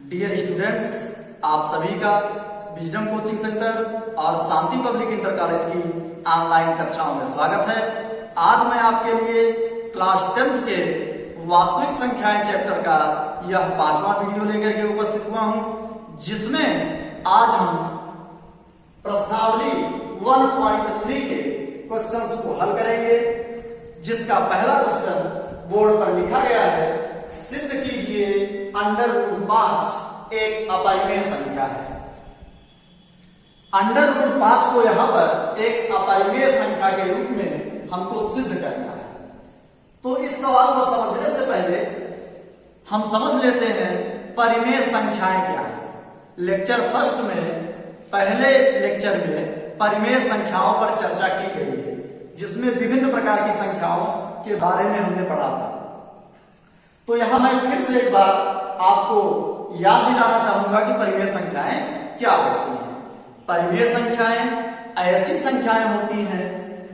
Dear students, आप सभी का विजडम कोचिंग सेंटर और शांति पब्लिक इंटर कॉलेज की ऑनलाइन कक्षाओं में स्वागत है। आज मैं आपके लिए क्लास 10th के वास्तविक संख्याएं चैप्टर का यह 5वां वीडियो लेकर के उपस्थित हुआ हूं, जिसमें आज हम प्रश्नावली 1.3 के क्वेश्चंस को हल करेंगे। जिसका पहला क्वेश्चन बोर्ड पर लिखा गया है, सिद्ध कीजिए √5 एक अपरिमेय संख्या है। √5 को यहां पर एक अपरिमेय संख्या के रूप में हमको सिद्ध करना है। तो इस सवाल को समझने से पहले हम समझ लेते हैं परिमेय संख्याएं क्या है। लेक्चर फर्स्ट में, पहले लेक्चर में परिमेय संख्याओं पर चर्चा की गई है, जिसमें विभिन्न प्रकार की संख्याओं के बारे में हमने पढ़ा था। तो यहां मैं फिर से एक बार आपको याद दिलाना चाहूंगा कि परिमेय संख्याएं क्या होती हैं। परिमेय संख्याएं ऐसी संख्याएं होती हैं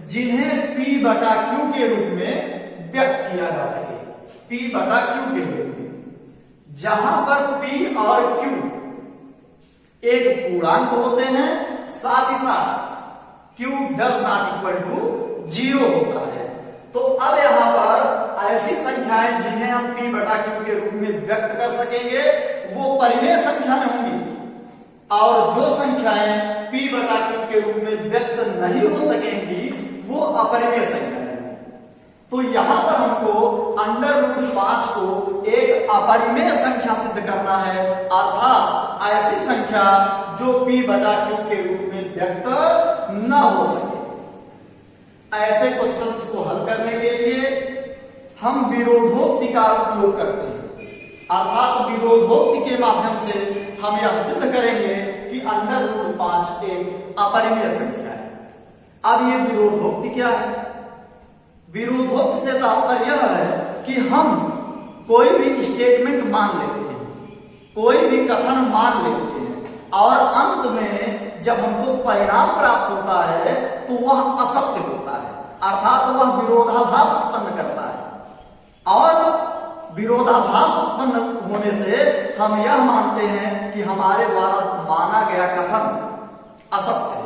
जिन्हें P/Q के रूप में व्यक्त किया जा सके। P/Q के रूप में, जहां पर P और Q एक पूर्णांक होते हैं, साथ ही साथ Q ≠ 0 होता है। तो अब यहां पर ऐसी संख्याएं जिन्हें हम P/Q के रूप में व्यक्त कर सकेंगे वो परिमेय संख्याएं होंगी, और जो संख्याएं P/Q के रूप में व्यक्त नहीं हो सकेंगी वो अपरिमेय संख्याएं। तो यहां पर हमको √5 को एक अपरिमेय संख्या सिद्ध करना है, अर्थात ऐसी संख्या जो P/Q के रूप में व्यक्त न हो सके। ऐसे क्वेश्चंस को हल करने के लिए हम विरोधोक्ति का उपयोग करते हैं, अर्थात विरोधोक्ति के माध्यम से हम यह सिद्ध करेंगे कि √5 एक अपरिमेय संख्या है। अब ये विरोधोक्ति क्या है? विरोधोक्ति से तात्पर्य यह है कि हम कोई भी स्टेटमेंट मान लेते हैं, कोई भी कथन मान लेते हैं, और अंत में जब हमको परिणाम प्राप्त होता है तो वह असत्य होता है, अर्थात वह विरोधाभास उत्पन्न करता है। और विरोधाभास उत्पन्न होने से हम यह मानते हैं कि हमारे द्वारा माना गया कथन असत्य है,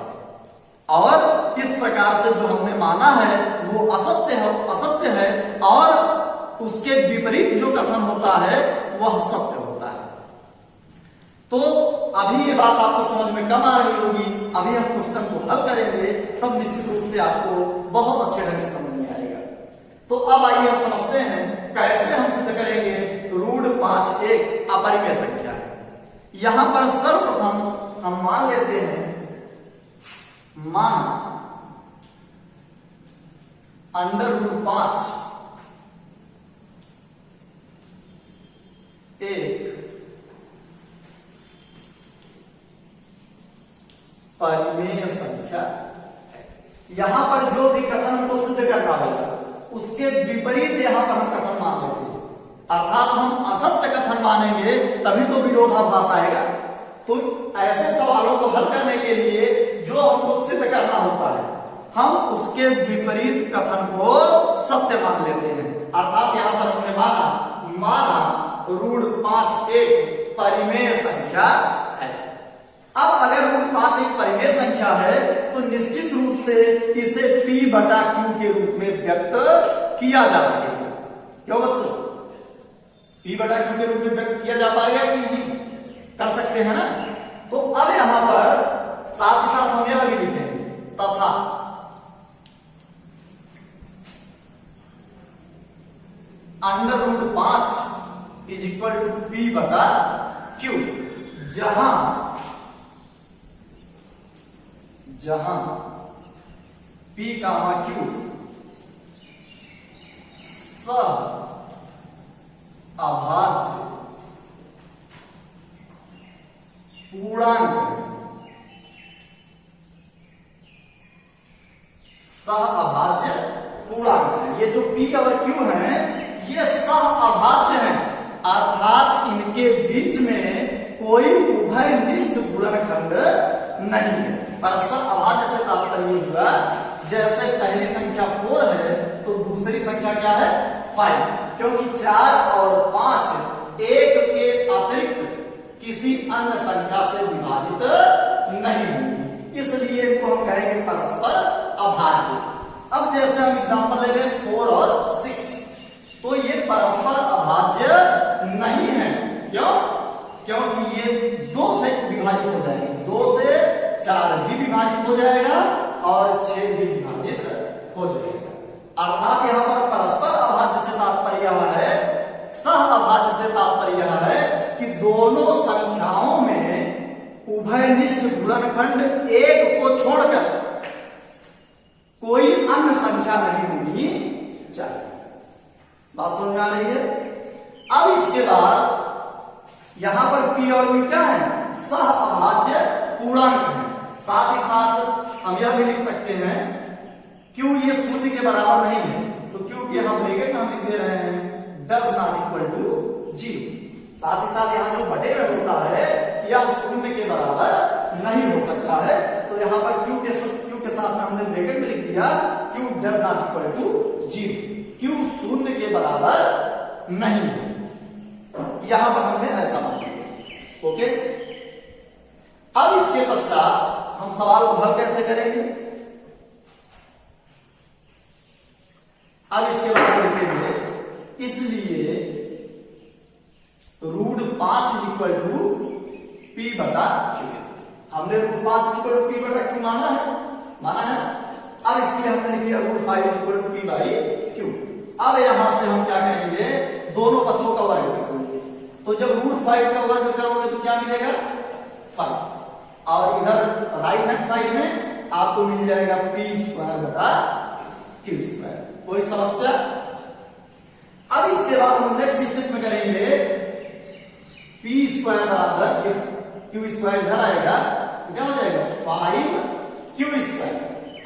और इस प्रकार से जो हमने माना है वो असत्य है, और उसके विपरीत जो कथन होता है वह सत्य होता है। तो अभी ये बात आपको समझ में कम आ रही होगी। अभी हम क्वेश्चन को हल करेंगे, तब निश्चित रूप से आपको बहुत अच्छे ढंग से समझ में आएगा। तो अब आइए हम समझते हैं कैसे हम सिद्ध करेंगे √5 एक अपरिमेय संख्या है। यहां पर सर्वप्रथम हम मान लेते हैं, मान √5 एक परिमेय संख्या है। यहां पर जो भी कथन हमको सिद्ध करना होगा उसके विपरीत यहां पर हम कथन मान लेते हैं, अर्थात हम असत्य कथन मानेंगे तभी तो विरोधाभास आएगा। तो ऐसे सवालों को हल करने के लिए जो हमको सिद्ध करना होता है, हम उसके विपरीत कथन को सत्य मान लेते हैं। अर्थात यहां पर हमने माना √5 एक परिमेय संख्या है। अब अगर √5 एक परिमेय संख्या है तो निश्चित रूप से इसे P/Q के रूप में व्यक्त किया जा सकेगा। क्यों बच्चों? P/Q के रूप में व्यक्त किया जा पाएगा कि नहीं? कर सकते हैं ना? तो अब यहां पर साथ ही साथ हम यह भी लिखेंगे, तथा √5 = P/Q, जहां P, Q सह अभाज्य पूर्णांक है। सह अभाज्य पूर्णांक है। ये जो P और Q है ये सह अभाज्य है, अर्थात इनके बीच में कोई उभयनिष्ठ गुणनखंड नहीं है। परस्पर अभाज्य से तात्पर्य हुआ जैसे पहली संख्या 4 है तो दूसरी संख्या क्या है? 5, क्योंकि 4 और 5 एक के अतिरिक्त किसी अन्य संख्या से विभाजित नहीं होगी, इसलिए इनको हम कहेंगे परस्पर अभाज्य। अब जैसे हम एग्जांपल ले लें 4 और 6, तो ये परस्पर अभाज्य नहीं है। क्यों? क्योंकि ये 2 से विभाजित हो जाएंगे, 2 से 4 भी विभाजित हो जाएगा और 6 भी विभाजित हो जाएगा। अर्थात यहाँ पर परस्पर अभाज्य से तात्पर्य है, सह अभाज्य से तात्पर्य है कि दोनों संख्याओं में उभयनिष्ठ गुणनखंड 1 को छोड़कर कोई अन्य संख्या नहीं होनी चाहिए। बात समझ में आ रही है? अब इसके बाद यहां पर P और Q क्या है? सह अभाज्य पूर्णांक है। साथ ही साथ हम यह भी लिख सकते हैं Q ये शून्य के बराबर नहीं है, तो Q के हम ब्रैकेट में हम लिख दे रहे हैं does not equal to 0। साथ ही साथ यहाँ जो बटे में होता है यह शून्य के बराबर नहीं हो सकता है, तो यहाँ पर Q के साथ में हमने ब्रैकेट में लिख दिया Q does not equal to 0। Q शून्य के बराबर नहीं है, यहां पर हमने ऐसा मान लिया। ओके, अब इसके पश्चात हम सवाल को हल कैसे करेंगे? अब इसके बाद लिखेंगे इसलिए √5 इक्वल टू P बटा Q। हमने √5 इक्वल टू P बटा Q माना है। अब इसलिए हमने लिख दिया √5 equal to P by Q। अब यहां से हम क्या करेंगे? दोनों पक्षों का वर्ग करेंगे, तो जब √5 का वर्ग करोगे तो क्या मिलेगा? 5। और इधर राइट हैंड साइड में आपको मिल जाएगा P² बटा Q²। कोई समस्या? अब इसके बाद हम नेक्स्ट स्टेप में करेंगे P² बराबर Q² इधर आएगा तो क्या हो जाएगा 5Q²।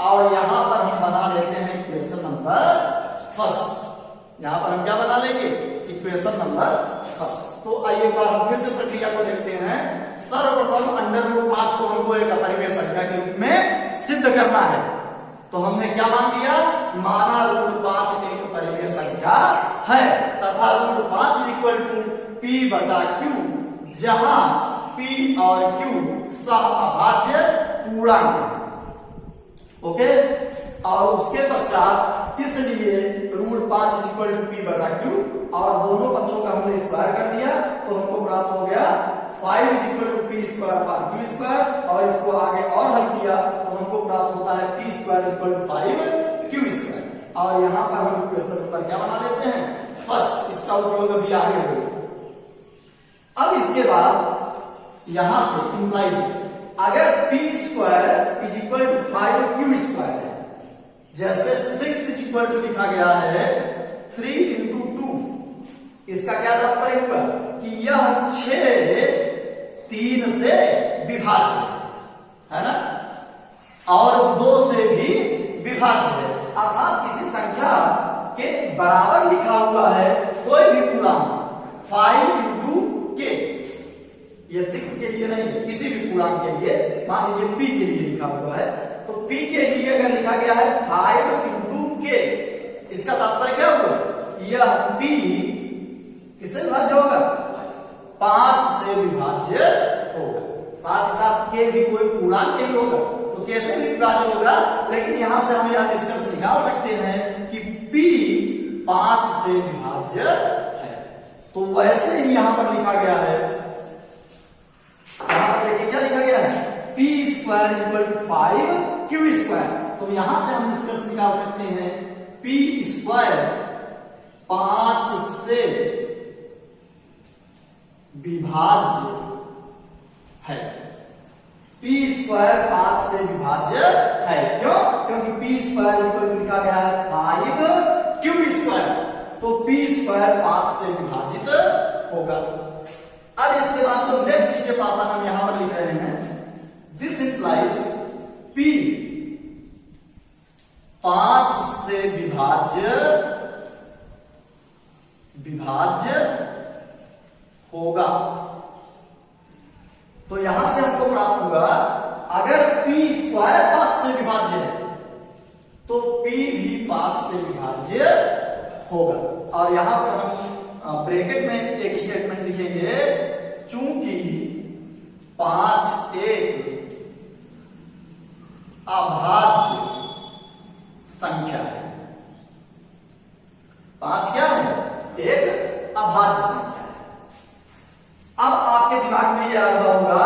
और यहां पर हम बना लेते हैं इक्वेशन नंबर फर्स्ट। यहां पर हम क्या बना लेंगे? Equation number first. तो आइए एक बार हम फिर से प्रक्रिया को देखते हैं। सर्वप्रथम √5 को हमको एक अपरिमेय संख्या के रूप में सिद्ध करना है, तो हमने क्या मान लिया? माना √5 एक परिमेय संख्या है तथा √5 इक्वल टू P बटा Q, जहां P और Q सह अभाज्य पूर्णांक है। ओके, और उसके पश्चात इसलिए √5 इक्वल टू P बटा Q और दोनों पक्षों का हमने स्क्वायर कर दिया, तो हमको प्राप्त हो गया 5 इक्वल टू P² पर Q²। और इसको आगे और हल किया तो हमको प्राप्त होता है P² इक्वल टू 5Q²। और यहां पर हम इक्वेशन नंबर क्या बना लेते हैं? फर्स्ट। इसका उपयोग अभी आगे होगा। अब इसके बाद यहां से इंप्लाइज अगर P² is equal to 5Q² है, जैसे 6 इक्वल टू लिखा गया है 3 इंटू 2, इसका क्या तात्पर्य हुआ कि यह 6 3 से विभाज्य है ना, और 2 से भी विभाज्य है। अर्थात किसी संख्या के बराबर लिखा हुआ है कोई भी पूर्णांक 5 इंटू K, ये 6 के लिए नहीं है, किसी भी पूर्णांक के लिए, मान लीजिए P के लिए लिखा हुआ है, तो P के लिए अगर लिखा गया है 5 इंटू K, इसका तात्पर्य क्या होगा? यह P किससे विभाज्य होगा? 5 से विभाज्य होगा। साथ ही साथ K भी कोई पूर्णांक ही होगा, तो कैसे भी विभाज्य होगा, लेकिन यहां से हम यह निष्कर्ष निकाल सकते हैं कि P 5 से विभाज्य है। तो वैसे ही यहां पर लिखा गया है, यहां पर देखिए क्या लिखा गया है? P² equal to 5Q²। तो यहां से हम निष्कर्ष निकाल सकते हैं P² 5 से विभाज्य है। P² 5 से विभाज्य है। क्यों? क्योंकि P² इक्वल टू लिखा गया है 5Q², तो P² 5 से विभाजित होगा। अब इसके बाद तो नेक्स्ट स्टेप आता हम यहां पर लिख रहे हैं, दिस इंप्लाइज P 5 से विभाज्य होगा। तो यहां से हमको प्राप्त हुआ अगर P² 5 से विभाज्य है तो P भी 5 से विभाज्य होगा। और यहां पर हम ब्रैकेट में एक स्टेटमेंट लिखेंगे, चूंकि 5 क्या है? एक अभाज्य संख्या है। अब आपके दिमाग में यह आ रहा होगा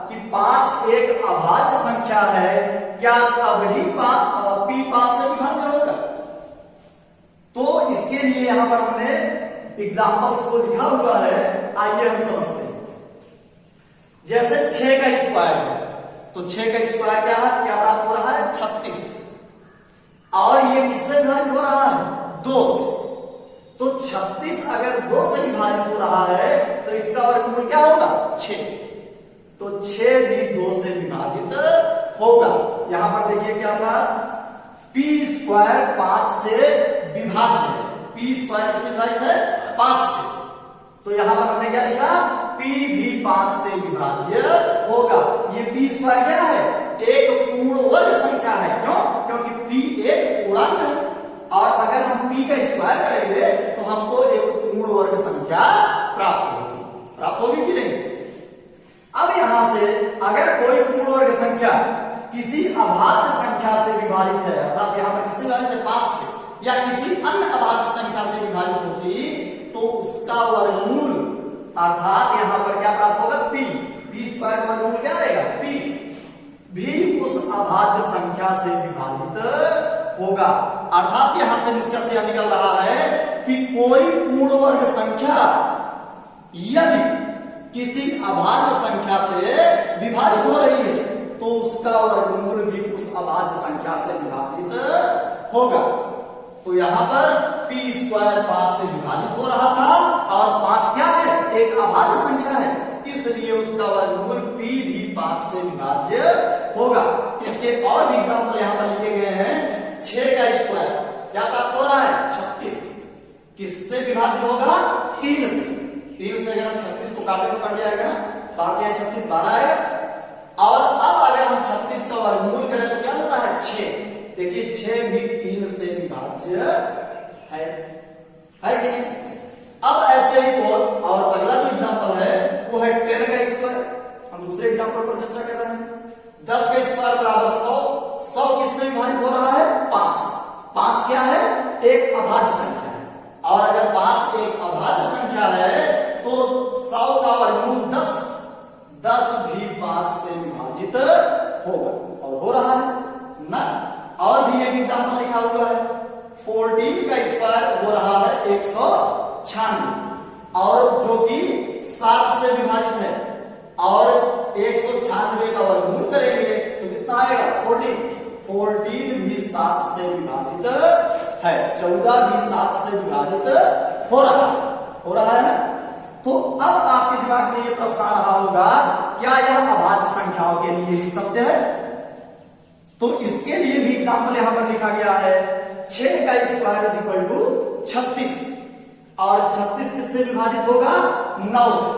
कि 5 एक अभाज्य संख्या है, क्या तभी पी 5 से विभाज्य होगा? तो इसके लिए यहां पर हमने एग्जाम्पल्स को लिखा हुआ है, आइए हम समझते हैं। जैसे 6 का स्क्वायर है, तो 6 का स्क्वायर क्या है? क्या प्राप्त हो रहा है? 36। और ये किससे विभाजित हो रहा है? 2 से। तो 36 अगर 2 से विभाजित हो रहा है तो इसका वर्गमूल क्या होगा? 6। तो 6 भी 2 से विभाजित होगा। यहां पर देखिए क्या था? पी स्क्वायर 5 से विभाज्य है। पी स्क्वायर किससे विभाजित है? 5 से। तो यहां पर हमने क्या लिखा? पी भी 5 से विभाज्य होगा। ये पी स्क्वायर क्या है? एक पूर्ण वर्ग संख्या है। क्यों? क्योंकि पी एक पूर्णांक है, और अगर हम पी का स्क्वायर करेंगे तो हमको एक पूर्ण वर्ग संख्या प्राप्त होगी कि नहीं? अब यहां से अगर कोई पूर्ण वर्ग संख्या किसी अभाज्य संख्या से विभाजित है, अर्थात यहां पर किससे विभाजित है? 5 से, या किसी अन्य अभाज्य संख्या से विभाजित होती, तो उसका वर्गमूल अर्थात यहां पर क्या प्राप्त होगा? पी। पी स्क्वायर का वर्गमूल क्या आएगा? पी भी उस अभाज्य संख्या से विभाजित होगा। अर्थात यहां से निष्कर्ष यह निकल रहा है कि कोई पूर्ण वर्ग संख्या यदि किसी अभाज्य संख्या से विभाजित हो रही है तो उसका वर्गमूल भी उस अभाज्य संख्या से विभाजित होगा। तो यहां पर पी स्क्वायर 5 से विभाजित हो रहा था, और 5 क्या है? एक अभाज्य संख्या है, इसलिए उसका वर्गमूल पी भी 5 से विभाज्य होगा। इसके और भी एग्जाम्पल यहां पर लिखे गए हैं। 6 का स्क्वायर क्या प्राप्त हो रहा है? 36। किससे विभाज्य होगा? 3 से। 3 से अगर हम 36 को काटे तो कट जाएगा ना, काटते हैं 36 12 आएगा। और अब अगर हम 36 का वर्गमूल करें तो क्या होता है? 6। देखिए 6 भी 3 से विभाज्य है कि नहीं? अब ऐसे ही और अगला जो एग्जांपल है वो है 10 का स्क्वायर। हम दूसरे एग्जांपल पर चर्चा कर रहे हैं। 10 का स्क्वायर बराबर 100। 100 किससे विभाजित हो रहा है? 5। 5 क्या है? एक अभाज्य संख्या है, और अगर 5 एक अभाज्य संख्या है तो 100 का वर्गमूल 10। 10 भी 5 से विभाजित होगा, और हो रहा है ना। और भी एक एग्जांपल लिखा हुआ है। 14 का स्क्वायर हो रहा है 196, और जो कि 7 से विभाजित है, और 196 का वर्गमूल करेंगे तो कितना आएगा? 14। 14 भी 7 से विभाजित है। 14 भी 7 से विभाजित हो रहा है ना। तो अब आपके दिमाग में ये प्रश्न आ रहा होगा, क्या यह अभाज्य संख्याओं के लिए ही सत्य है? तो इसके लिए भी एग्जाम्पल यहां पर लिखा गया है। 6 का स्क्वायर इज इक्वल टू 36, और 36 किससे विभाजित होगा? 9 से।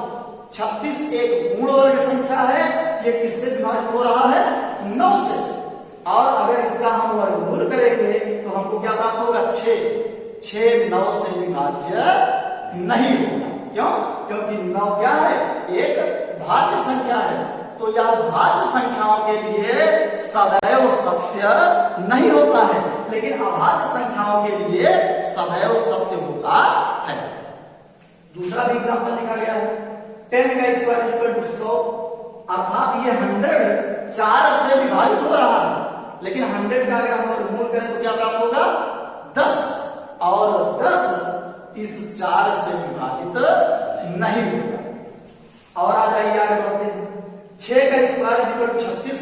36 एक पूर्ण वर्ग संख्या है, ये किससे विभाजित हो रहा है? 9 से। और अगर इसका हम वर्गमूल करेंगे तो हमको क्या प्राप्त होगा? 6। 6 9 से विभाज्य नहीं होगा। क्यों? क्योंकि 9 क्या है? एक भाज्य संख्या है। तो यह भाज्य संख्याओं के लिए सदैव सत्य नहीं होता है, लेकिन अभाज्य संख्याओं के लिए सदैव सत्य होता है। दूसरा भी एग्जांपल लिखा गया है। 10 का स्क्वायर इक्वल टू 100, अर्थात ये 100 4 से विभाजित हो रहा है, लेकिन 100 का अगर हम वर्गमूल करें तो क्या प्राप्त होगा? 10, और 10 इस 4 से विभाजित नहीं होगा। और आ जाइए आगे बढ़ते हैं। 6 का स्क्वायर इक्वल टू 36।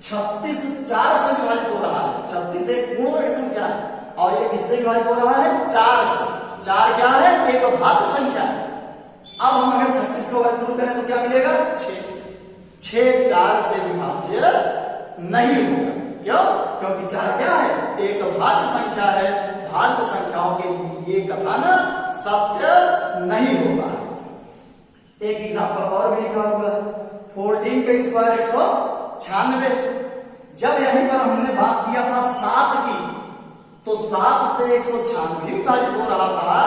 36 4 से विभाजित हो रहा है। 36 एक पूर्ण वर्ग संख्या है, और ये किससे विभाजित हो रहा है? 4 से। 4 क्या है? एक भाज्य संख्या है। अब हम अगर 36 को वर्गमूल करें तो क्या मिलेगा? 6। 6 4 से विभाज्य नहीं होगा। क्यों? क्योंकि 4 क्या है? एक भाज्य संख्या है। भाज्य संख्याओं के लिए ये कथन सत्य नहीं होगा। एक एग्जाम्पल और भी लिखा हुआ है। 14 का स्क्वायर 196। जब यहीं पर हमने बात किया था 7 की, तो 7 से 196 विभाजित हो रहा था,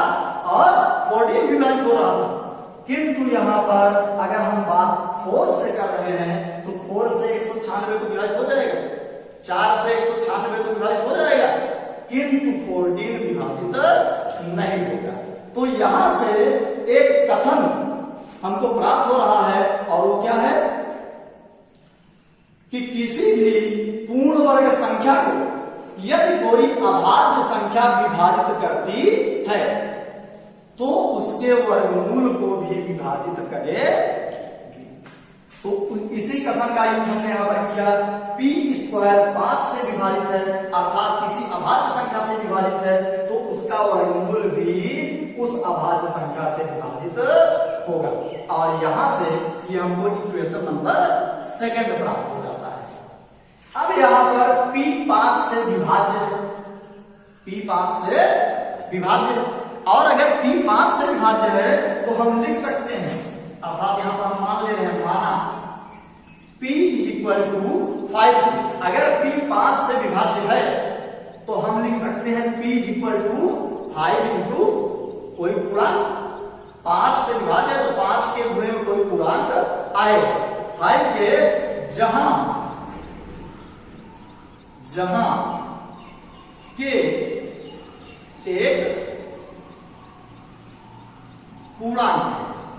और 14 विभाजित हो रहा था। किंतु यहां पर अगर हम बात 4 से कर रहे हैं तो 4 से 196 तो विभाजित हो जाएगा, 4 से 196 तो विभाजित हो जाएगा, किंतु 14 विभाजित नहीं होगा। तो यहां से एक कथन हमको प्राप्त हो रहा है और वो क्या है कि किसी भी पूर्ण वर्ग संख्या को यदि कोई अभाज्य संख्या विभाजित करती है तो उसके वर्गमूल को भी विभाजित करेगी। तो इसी कथन का यूज हमने यहां पर किया। पी स्क्वायर 5 से विभाजित है अर्थात किसी अभाज्य संख्या से विभाजित है तो उसका वर्गमूल भी उस अभाज्य संख्या से विभाजित होगा। और यहां से ये हमको इक्वेशन नंबर 2 प्राप्त हो जाता है। अब यहां पर P 5 से विभाज्य है, P 5 से विभाज्य है और अगर P 5 से विभाज्य है तो हम लिख सकते हैं अर्थात यहां पर हम मान ले रहे हैं माना P = 5। अगर P 5 से विभाज्य है तो हम लिख सकते हैं P = 5 इंटू कोई पूर्णांक 5 से विभाज्य है तो 5 के गुणे में कोई पूर्णांक आएगा। 5 के जहां के एक पूर्णांक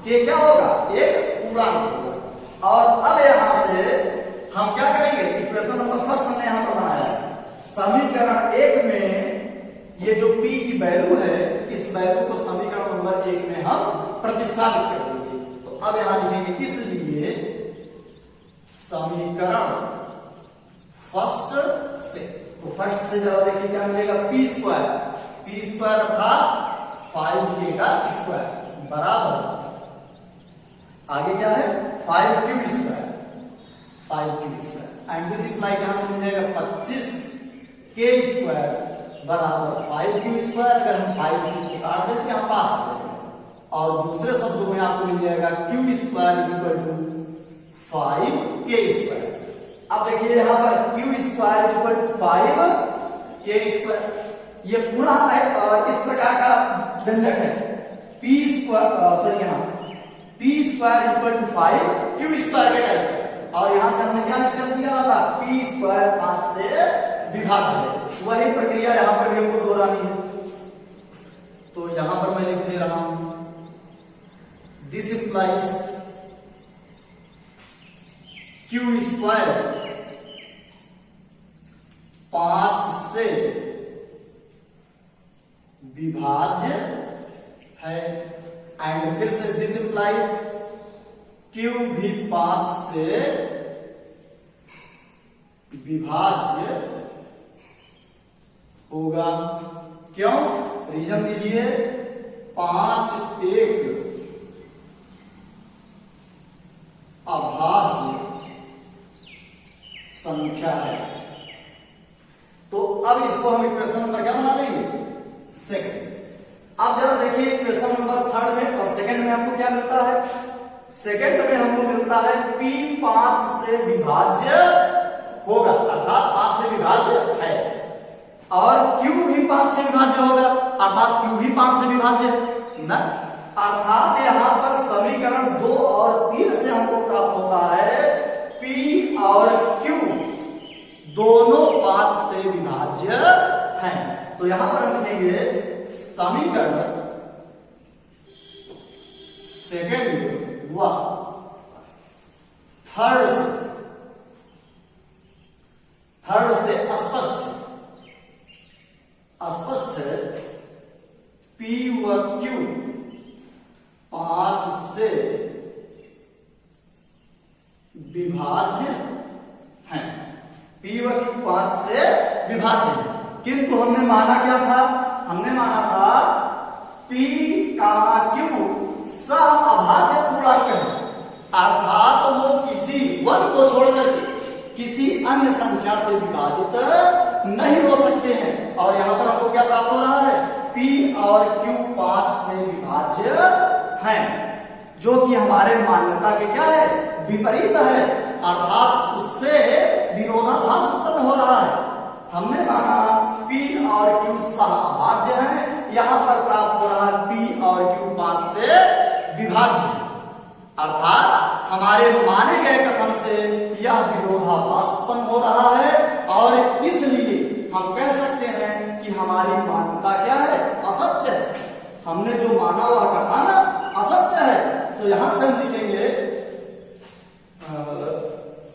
के क्या होगा एक पूर्णांक होगा। और अब यहां से हम क्या करेंगे इक्वेशन नंबर 1 हमने यहां पर बनाया समीकरण 1 में ये जो P की वैल्यू है इस वैल्यू को समीकरण नंबर 1 में हम प्रतिस्थापित कर देंगे। तो अब यहां लिखेंगे इसलिए समीकरण फर्स्ट से तो फर्स्ट से जरा देखिए क्या मिलेगा P स्क्वायर अर्थात 5K का स्क्वायर बराबर आगे क्या है 5Q square and this implies यहां से मिलेगा 25K स्क्वायर बराबर 5Q स्क्वायर। अगर हम 5 से इसको काट दें हम पास आ जाएंगे और दूसरे शब्दों में आपको मिल जाएगा Q स्क्वायर = 5K स्क्वायर। अब देखिए यहां पर Q स्क्वायर = 5K स्क्वायर ये पूरा है इस प्रकार का व्यंजक है P स्क्वायर = 5Q स्क्वायर के टाइप और यहां से हमने क्या डिस्कस किया था P स्क्वायर 5 से विभाज्य है। वही प्रक्रिया यहां पर भी हमको दोहरानी है। तो यहां पर मैं लिख दे रहा हूं दिस इंप्लाइज Q स्क्वायर 5 से विभाज्य है एंड फिर से दिस इंप्लाइज Q भी 5 से विभाज्य होगा। क्यों रीजन दीजिए 5 एक अभाज्य संख्या है। तो अब इसको हम इक्वेशन नंबर क्या बना देंगे 2। अब जरा देखिए इक्वेशन नंबर 3 में और 2 में हमको क्या मिलता है 2 में हमको मिलता है P 5 से विभाज्य होगा अर्थात 5 से विभाज्य है और Q भी 5 से विभाज्य होगा अर्थात Q भी 5 से विभाज्य है ना। अर्थात यहां पर समीकरण 2 और 3 से हमको प्राप्त होता है P और Q दोनों 5 से विभाज्य हैं। तो यहां पर हम लिखेंगे समीकरण 2 व 3rd से स्पष्ट है P व Q 5 से विभाज्य हैं। P व Q 5 से विभाज्य है किंतु हमने माना क्या था हमने माना था P, Q सह अभाज्य पूर्णांक है अर्थात वो किसी वर्ग को छोड़कर किसी अन्य संख्या से विभाजित नहीं हो सकते हैं। और यहां पर हमको क्या प्राप्त हो रहा है P और Q 5 से विभाज्य हैं जो कि हमारे मान्यता के क्या है विपरीत है अर्थात उससे विरोधाभास उत्पन्न हो रहा है। हमने माना P और Q सह अभाज्य है यहां पर प्राप्त हो रहा है P और Q 5 से विभाज्य अर्थात हमारे माने गए कथन से यह विरोधाभास उत्पन्न हो रहा है और इसलिए हम कह सकते हैं कि हमारी मान्यता क्या है असत्य है। हमने जो माना वह कथन असत्य है। तो यहां से हम लिखेंगे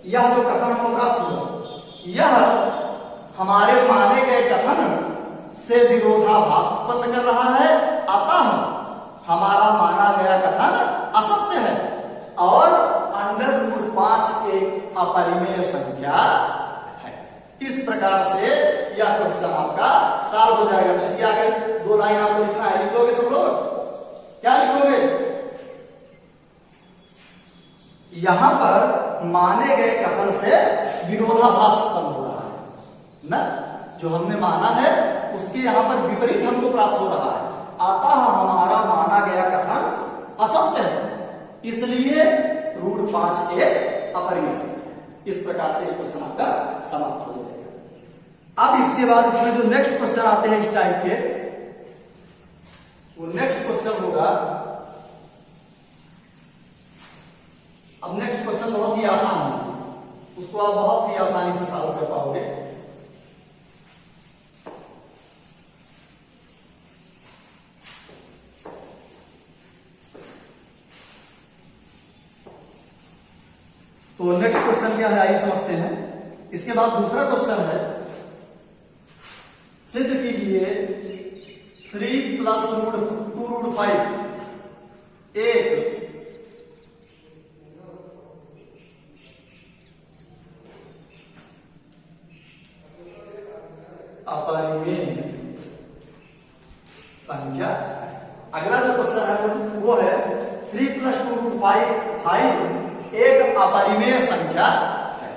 यह जो कथन को प्राप्त हुआ, यह हमारे माने गए कथन से विरोधाभास उत्पन्न कर रहा है, अतः हमारा माना गया कथन असत्य है और √5 एक अपरिमेय संख्या है। इस प्रकार से यह क्वेश्चन आपका सॉल्व हो जाएगा। तो इसके आगे 2 लाइन आपको लिखना है, लिखोगे सब लोग? क्या लिखोगे? यहां पर माने गए कथन से विरोधाभास उत्पन्न हो रहा है ना, जो हमने माना है उसके यहां पर विपरीत हमको प्राप्त हो रहा है, अतः हमारा माना गया कथन असत्य है, इसलिए √5 एक अपरिमेय संख्या है। इस प्रकार से क्वेश्चन आपका समाप्त हो जाएगा। अब इसके बाद इसमें जो नेक्स्ट क्वेश्चन आते हैं इस टाइप के, वो नेक्स्ट क्वेश्चन होगा, अब नेक्स्ट क्वेश्चन बहुत ही आसान है, उसको आप बहुत ही आसानी से सॉल्व कर पाओगे। तो नेक्स्ट क्वेश्चन क्या है आइए समझते हैं। इसके बाद दूसरा क्वेश्चन है, सिद्ध कीजिए 3 + √2√5 एक अपरिमेय संख्या। अगला जो क्वेश्चन है वो है 3 + 2√5 एक अपरिमेय संख्या है।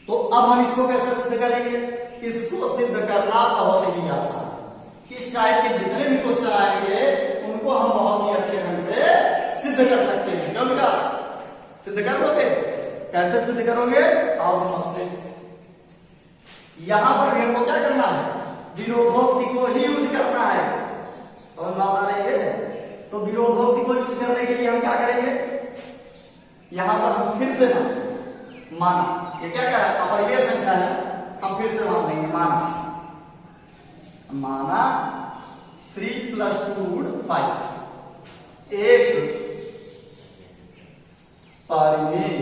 तो अब हम इसको कैसे सिद्ध करेंगे? इसको सिद्ध करना बहुत ही आसान है। इस टाइप के जितने भी क्वेश्चन आएंगे उनको हम बहुत ही अच्छे ढंग से सिद्ध कर सकते हैं। क्यों विकास? सिद्ध कर लोगे? कैसे सिद्ध करोगे आओ समझते हैं। यहां पर भी हमको क्या करना है? विरोधोक्ति को ही यूज करना है। समझ में आ रही है? तो विरोधोक्ति को यूज करने के लिए हम क्या करेंगे? यहां पर हम फिर से माना, ये क्या कह रहा है? अपरिमेय संख्या है, हम फिर से मान लेंगे माना 3 + 2√5 एक परिमेय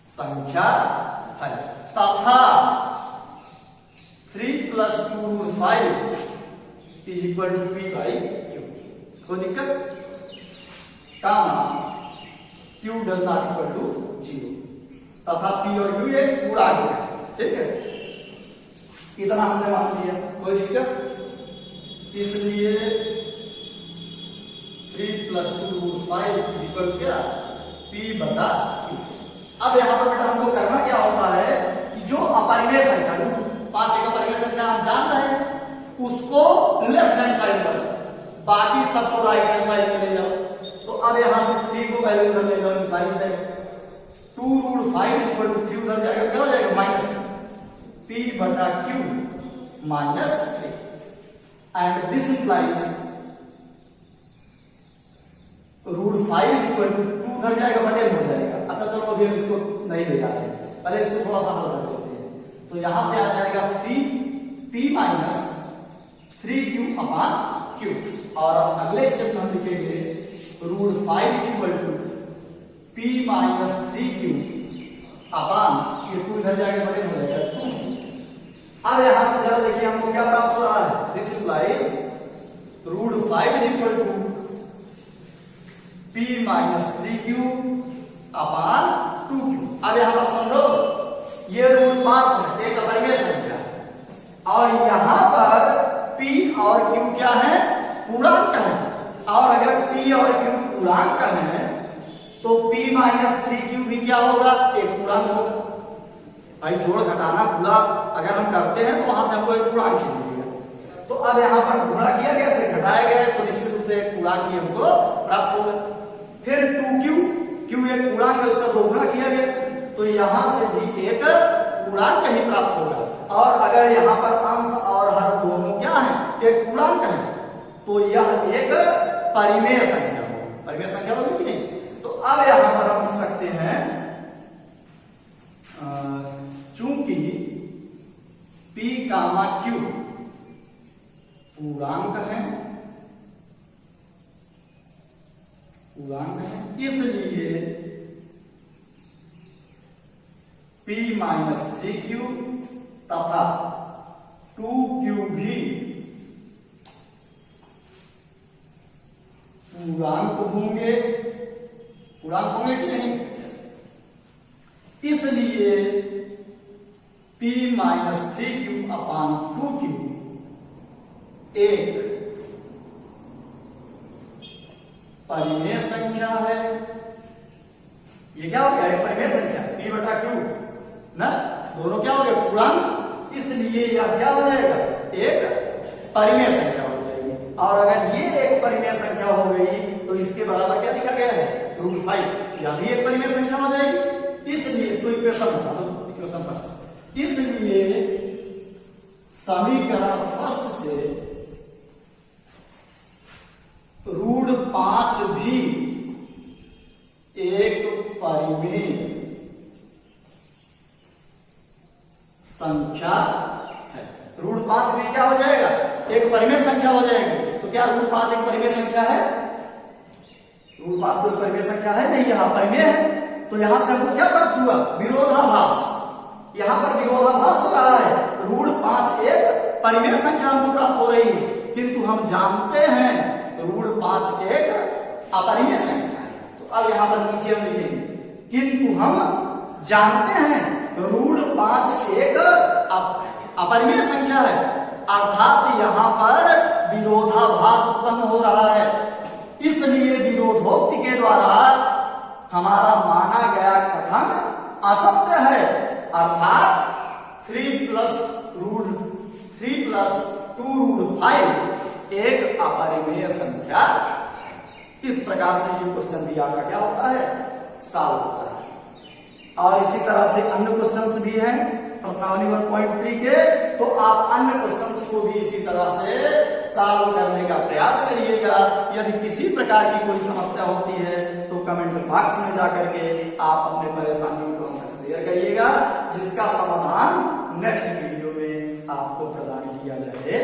संख्या है, तथा 3 + 2√5 = p/q। कोई दिक्कत? कामा Q does not equal to 0 तथा P और Q एक पूर्णांक है। ठीक है, इतना हमने मान लिया, कोई दिक्कत? इसलिए 3 + 2√5 = क्या? P/Q। अब यहां पर बेटा हमको करना क्या होता है कि जो अपरिमेय संख्या 5 एक अपरिमेय संख्या हम जान रहे हैं, उसको लेफ्ट हैंड साइड पर, बाकी सबको राइट हैंड साइड में ले जाओ। तो अब यहां से 3 को पहले उधर ले जाओ, निकाल देंगे 2√5 = 3 उधर जाएगा, क्या हो जाएगा? -P/Q -3 एंड दिस इंप्लाइज √5 = 2 उधर जाएगा, बटे हो जाएगा। अच्छा चलो अभी हम इसको नहीं ले जाते, पहले इसको थोड़ा सा हल कर लेते हैं। तो यहां से आ जाएगा P - 3Q/Q और अगले स्टेप में हम लिखेंगे √5 = P - 3Q ये 2 इधर जाएगा, बड़े हो जाएगा 2। अब यहां से जरा देखिए हमको क्या प्राप्त हो रहा है? This implies √5 = P - 3Q/2Q। अब यहां पर समझो ये √5 है, एक अपरिमेय संख्या, और यहां पर P और Q क्या है? पूर्णांक है। और अगर P और Q पूर्णांक है तो P - 3Q भी क्या होगा? एक पूर्णांक होगा। भाई जोड़ घटाना गुणा अगर हम करते हैं तो वहां से हमको एक पूर्णांक मिलेगा। तो अब यहां पर गुणा किया गया, फिर घटाया गया, तो निश्चित रूप से एक पूर्णांक ही हमको प्राप्त होगा। फिर 2Q एक पूर्णांक है, उसका 2 गुणा किया गया, तो यहां से भी एक पूर्णांक ही प्राप्त होगा। और अगर यहां पर अंश और हर दोनों क्या है? एक पूर्णांक है, तो यह एक परिमेय संख्या होगी। परिमेय संख्या होगी कि नहीं? तो अब यहां पर हम लिख सकते हैं चूंकि P, Q पूर्णांक है पूर्णांक है, इसलिए p-3q तथा 2q भी पूर्णांक होंगे कि नहीं? इसलिए p-3q/2q एक परिमेय संख्या है। ये क्या हो गया? एक परिमेय संख्या p/q ना, दोनों क्या हो गए? पूर्णांक, इसलिए यह क्या हो जाएगा? एक परिमेय संख्या हो जाएगी। और अगर ये एक परिमेय संख्या हो गई तो इसके बराबर क्या लिखा गया है? √5। यह भी एक परिमेय संख्या हो जाएगी। इसलिए इसको इक्वेशन बता दो, इक्वेशन फर्स्ट। इसलिए समीकरण फर्स्ट से √5 भी एक परिमेय संख्या है। √5 भी क्या हो जाएगा? एक परिमेय संख्या हो जाएगी। तो क्या √5 एक परिमेय संख्या है? √5 तो एक परिमेय संख्या है नहीं, यहां परिमेय है। तो यहां से हमको क्या प्राप्त हुआ? विरोधाभास। यहां पर विरोधाभास हो रहा है। √5 एक परिमेय संख्या हमको प्राप्त हो रही है, किंतु हम जानते हैं √5 एक अपरिमेय संख्या है। तो अब यहां पर नीचे हम लिखेंगे किंतु हम जानते हैं √5 एक अपरिमेय संख्या है, अर्थात यहां पर विरोधाभास उत्पन्न हो रहा है। इसलिए विरोधोक्ति के द्वारा हमारा माना गया कथन असत्य है, अर्थात 3+2√5 एक अपरिमेय संख्या। इस प्रकार से ये क्वेश्चन भी आपका क्या होता है? सॉल्व होता है। और इसी तरह से अन्य क्वेश्चंस भी हैं प्रश्नावली 1.3 के, तो आप अन्य क्वेश्चंस को भी इसी तरह से सॉल्व करने का प्रयास करिएगा। यदि किसी प्रकार की कोई समस्या होती है तो कमेंट बॉक्स में जाकर के आप अपने परेशानियों को हमसे शेयर करिएगा, जिसका समाधान नेक्स्ट वीडियो में आपको प्रदान किया जाए।